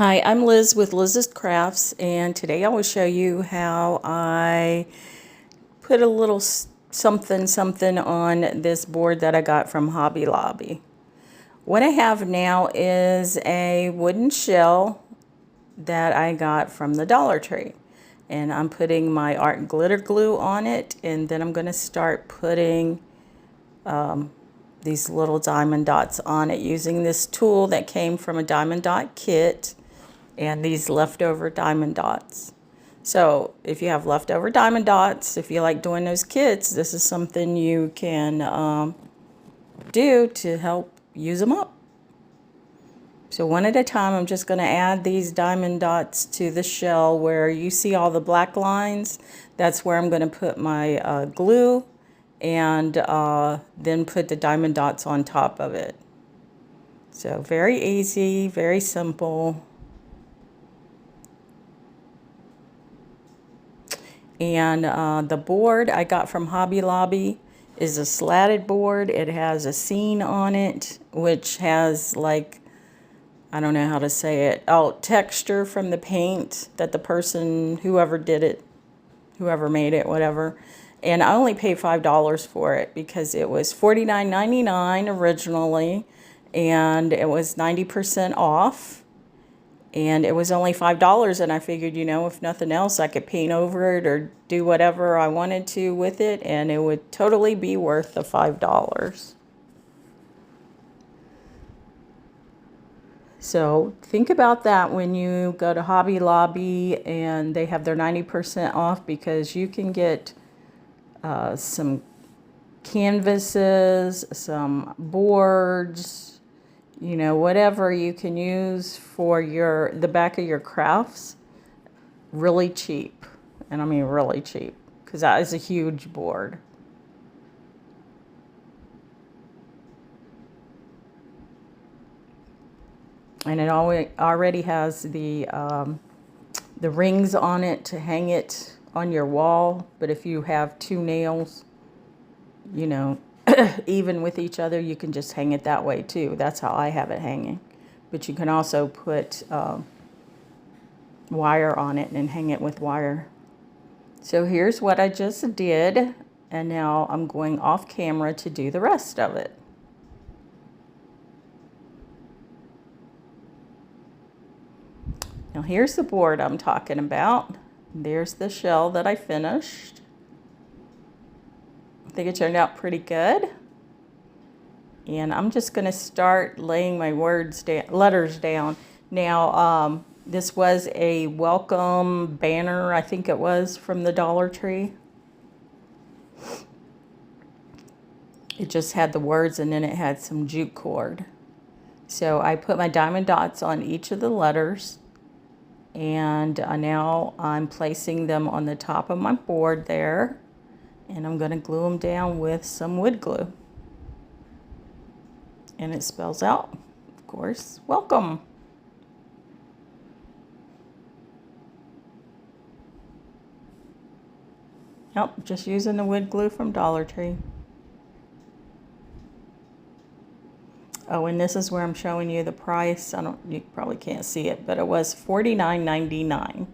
Hi, I'm Liz with Liz's Crafts, and today I will show you how I put a little something on this board that I got from Hobby Lobby. What I have now is a wooden shell that I got from the Dollar Tree. And I'm putting my art glitter glue on it, and then I'm going to start putting these little diamond dots on it using this tool that came from a diamond dot kit and these leftover diamond dots. So if you have leftover diamond dots, if you like doing those kits, this is something you can do to help use them up. So one at a time, I'm just going to add these diamond dots to the shell where you see all the black lines. That's where I'm going to put my glue and then put the diamond dots on top of it. So very easy, very simple. And the board I got from Hobby Lobby is a slatted board. It has a scene on it, which has like, I don't know how to say it, texture from the paint that the person, whoever did it, whoever made it, whatever. And I only paid $5 for it because it was $49.99 originally, and it was 90% off. And it was only $5, and I figured, if nothing else, I could paint over it or do whatever I wanted to with it, and it would totally be worth the $5. So think about that when you go to Hobby Lobby and they have their 90% off, because you can get some canvases, some boards, whatever you can use for the back of your crafts really cheap. And I mean really cheap, because that is a huge board. And it already has the rings on it to hang it on your wall. But if you have two nails, even with each other, you can just hang it that way too. That's how I have it hanging. But you can also put wire on it and hang it with wire. So here's what I just did, and now I'm going off camera to do the rest of it. Now here's the board I'm talking about. There's the shell that I finished. I think it turned out pretty good. And I'm just going to start laying my letters down. Now, this was a welcome banner, I think it was, from the Dollar Tree. It just had the words, and then it had some jute cord. So I put my diamond dots on each of the letters, and now I'm placing them on the top of my board there, and I'm going to glue them down with some wood glue. And it spells out, of course, welcome. Yep, just using the wood glue from Dollar Tree. Oh, and this is where I'm showing you the price. You probably can't see it, but it was $49.99,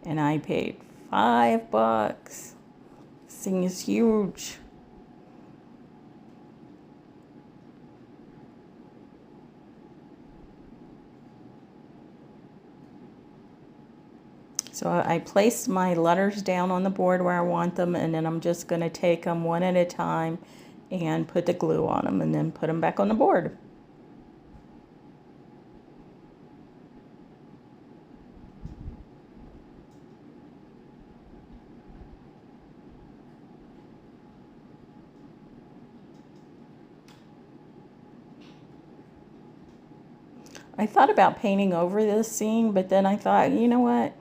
and I paid $5. This thing is huge. So I placed my letters down on the board where I want them, and then I'm just going to take them one at a time and put the glue on them, and then put them back on the board. I thought about painting over this scene, but then I thought, you know what?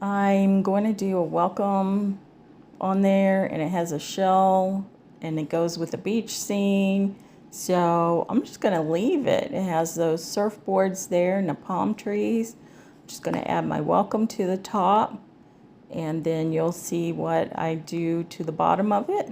I'm going to do a welcome on there, and it has a shell, and it goes with the beach scene. So I'm just going to leave it. It has those surfboards there and the palm trees. I'm just going to add my welcome to the top, and then you'll see what I do to the bottom of it.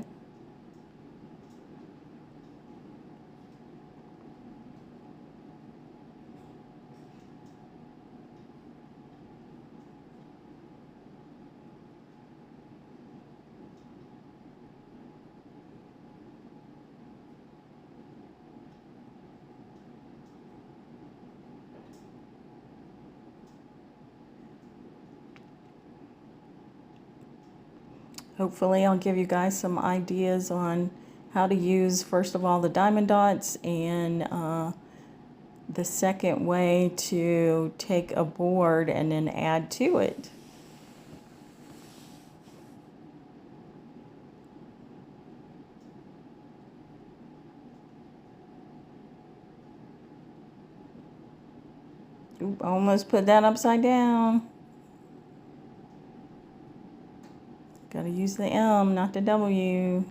Hopefully I'll give you guys some ideas on how to use, first of all, the diamond dots, and the second way to take a board and then add to it. Oop, almost put that upside down. Gotta use the M, not the W.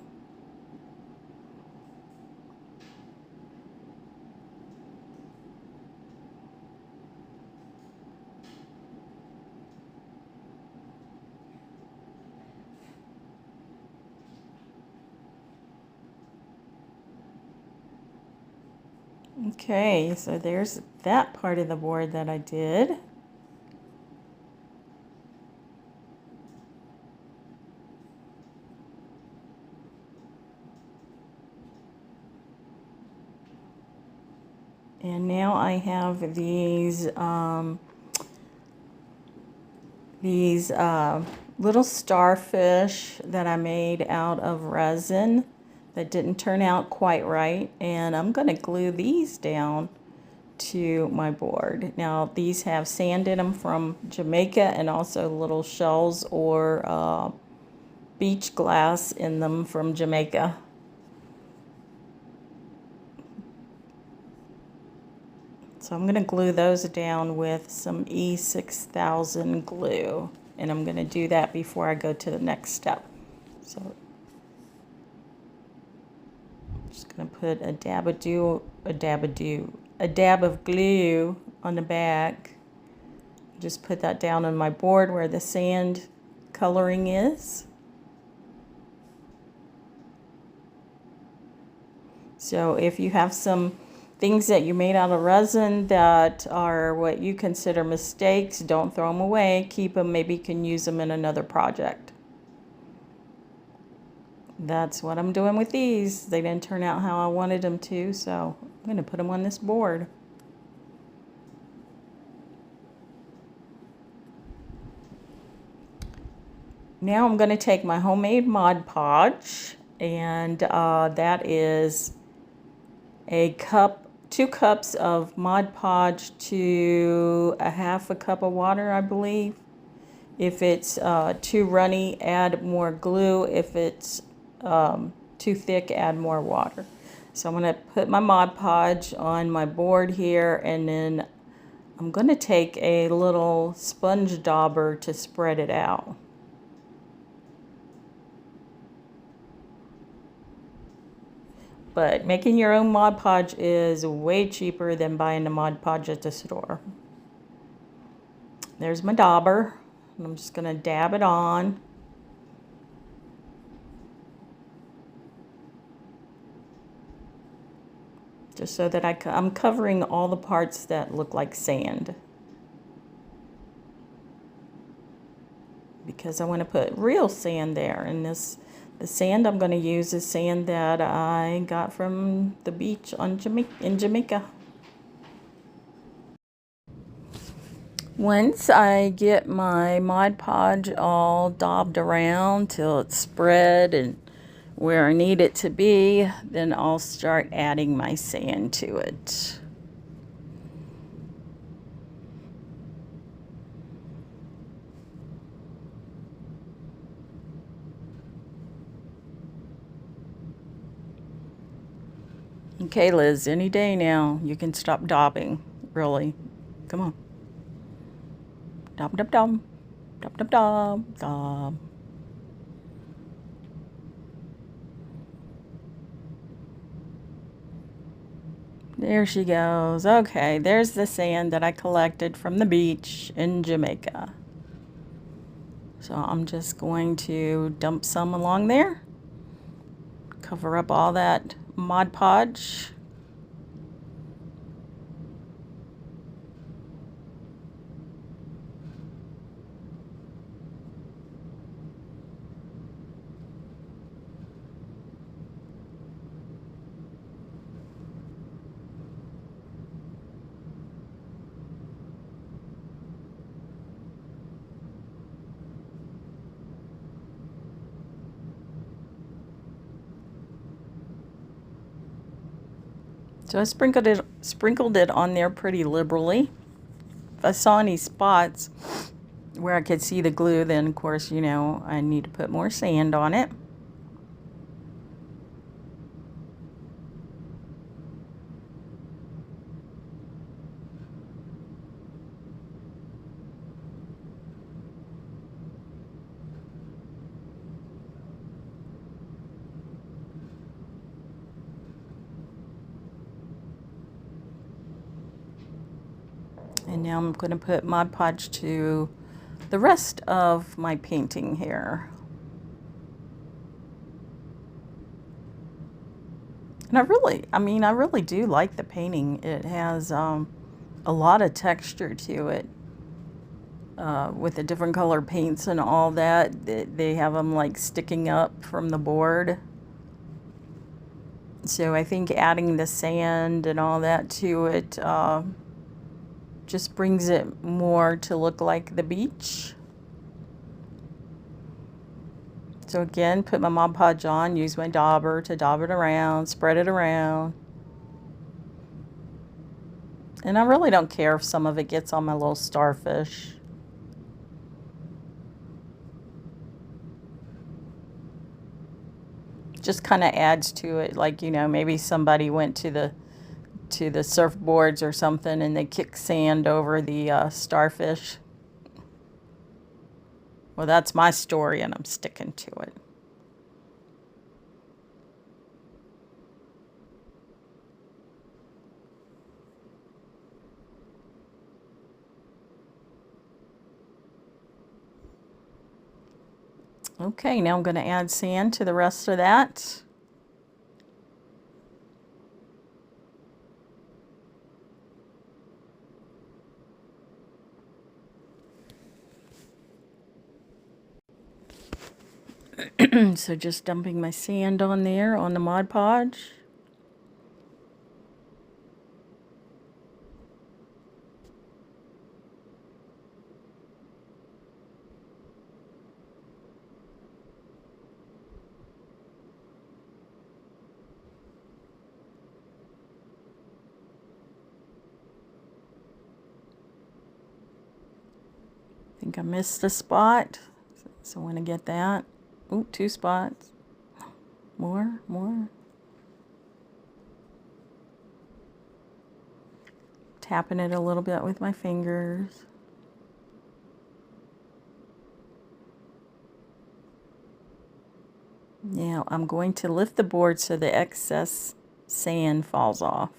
Okay, so there's that part of the board that I did. And now I have these little starfish that I made out of resin that didn't turn out quite right, and I'm going to glue these down to my board. Now these have sand in them from Jamaica, and also little shells or beach glass in them from Jamaica. So I'm going to glue those down with some E6000 glue, and I'm going to do that before I go to the next step. So I'm just going to put a dab of glue on the back. Just put that down on my board where the sand coloring is. So if you have some things that you made out of resin that are what you consider mistakes, don't throw them away. Keep them. Maybe you can use them in another project. That's what I'm doing with these. They didn't turn out how I wanted them to, so I'm going to put them on this board. Now I'm going to take my homemade Mod Podge, and that is a cup, 2 cups of Mod Podge to a half a cup of water, I believe. If it's too runny, add more glue. If it's too thick, add more water. So I'm going to put my Mod Podge on my board here, and then I'm going to take a little sponge dauber to spread it out. But making your own Mod Podge is way cheaper than buying the Mod Podge at the store. There's my dauber. I'm just going to dab it on. Just so that I'm covering all the parts that look like sand. Because I want to put real sand there. And the sand I'm going to use is sand that I got from the beach in Jamaica. Once I get my Mod Podge all daubed around till it's spread and where I need it to be, then I'll start adding my sand to it. Okay, Liz, any day now. You can stop daubing, really. Come on. Daub, daub, daub. Daub, daub, daub, daub. There she goes. Okay, there's the sand that I collected from the beach in Jamaica. So I'm just going to dump some along there. Cover up all that Mod Podge. So I sprinkled it on there pretty liberally. If I saw any spots where I could see the glue, then of course, you know, I need to put more sand on it. And now I'm going to put Mod Podge to the rest of my painting here. And I really do like the painting. It has a lot of texture to it. With the different color paints and all that, they have them like sticking up from the board. So I think adding the sand and all that to it just brings it more to look like the beach. So again, put my Mod Podge on, use my dauber to dauber it around, spread it around. And I really don't care if some of it gets on my little starfish. Just kind of adds to it, like, you know, maybe somebody went to the surfboards or something and they kick sand over the starfish. Well, that's my story and I'm sticking to it. Okay, now I'm going to add sand to the rest of that. So just dumping my sand on there on the Mod Podge. I think I missed a spot, so I want to get that. Ooh, 2 spots. More. Tapping it a little bit with my fingers. Now I'm going to lift the board so the excess sand falls off.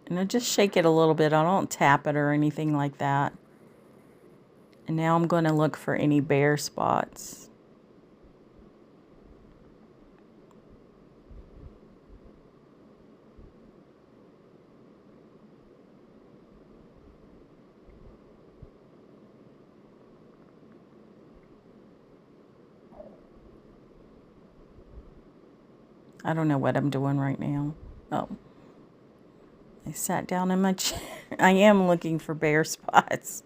And I just shake it a little bit. I don't tap it or anything like that. And now I'm going to look for any bare spots. I don't know what I'm doing right now. Oh. I sat down in my chair. I am looking for bare spots.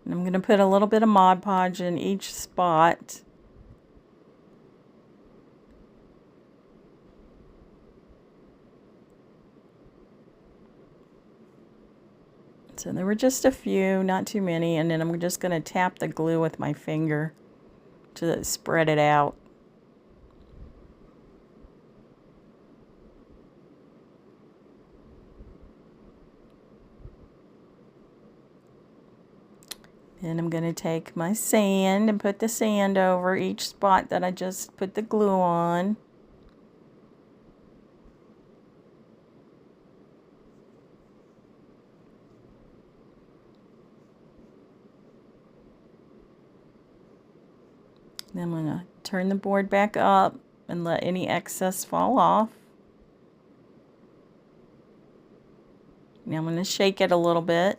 And I'm going to put a little bit of Mod Podge in each spot. So there were just a few, not too many. And then I'm just going to tap the glue with my finger to spread it out. Then I'm going to take my sand and put the sand over each spot that I just put the glue on. Then I'm going to turn the board back up and let any excess fall off. Now I'm going to shake it a little bit.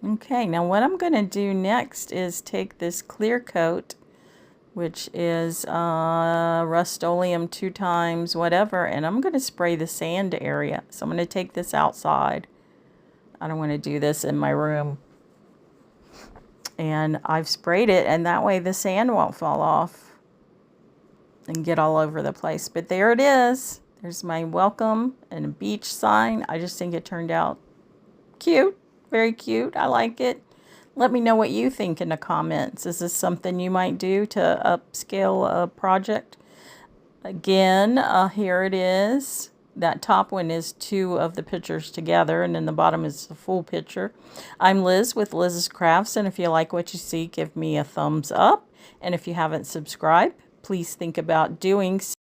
Okay, now what I'm going to do next is take this clear coat, which is Rust-Oleum 2 times whatever, and I'm going to spray the sand area. So I'm going to take this outside. I don't want to do this in my room. And I've sprayed it, and that way the sand won't fall off and get all over the place. But there it is. There's my welcome and a beach sign. I just think it turned out cute. Very cute. I like it. Let me know what you think in the comments. Is this something you might do to upscale a project? Again, here it is. That top one is 2 of the pictures together, and then the bottom is the full picture. I'm Liz with Liz's Crafts, and if you like what you see, give me a thumbs up. And if you haven't subscribed, please think about doing so.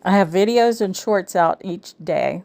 I have videos and shorts out each day.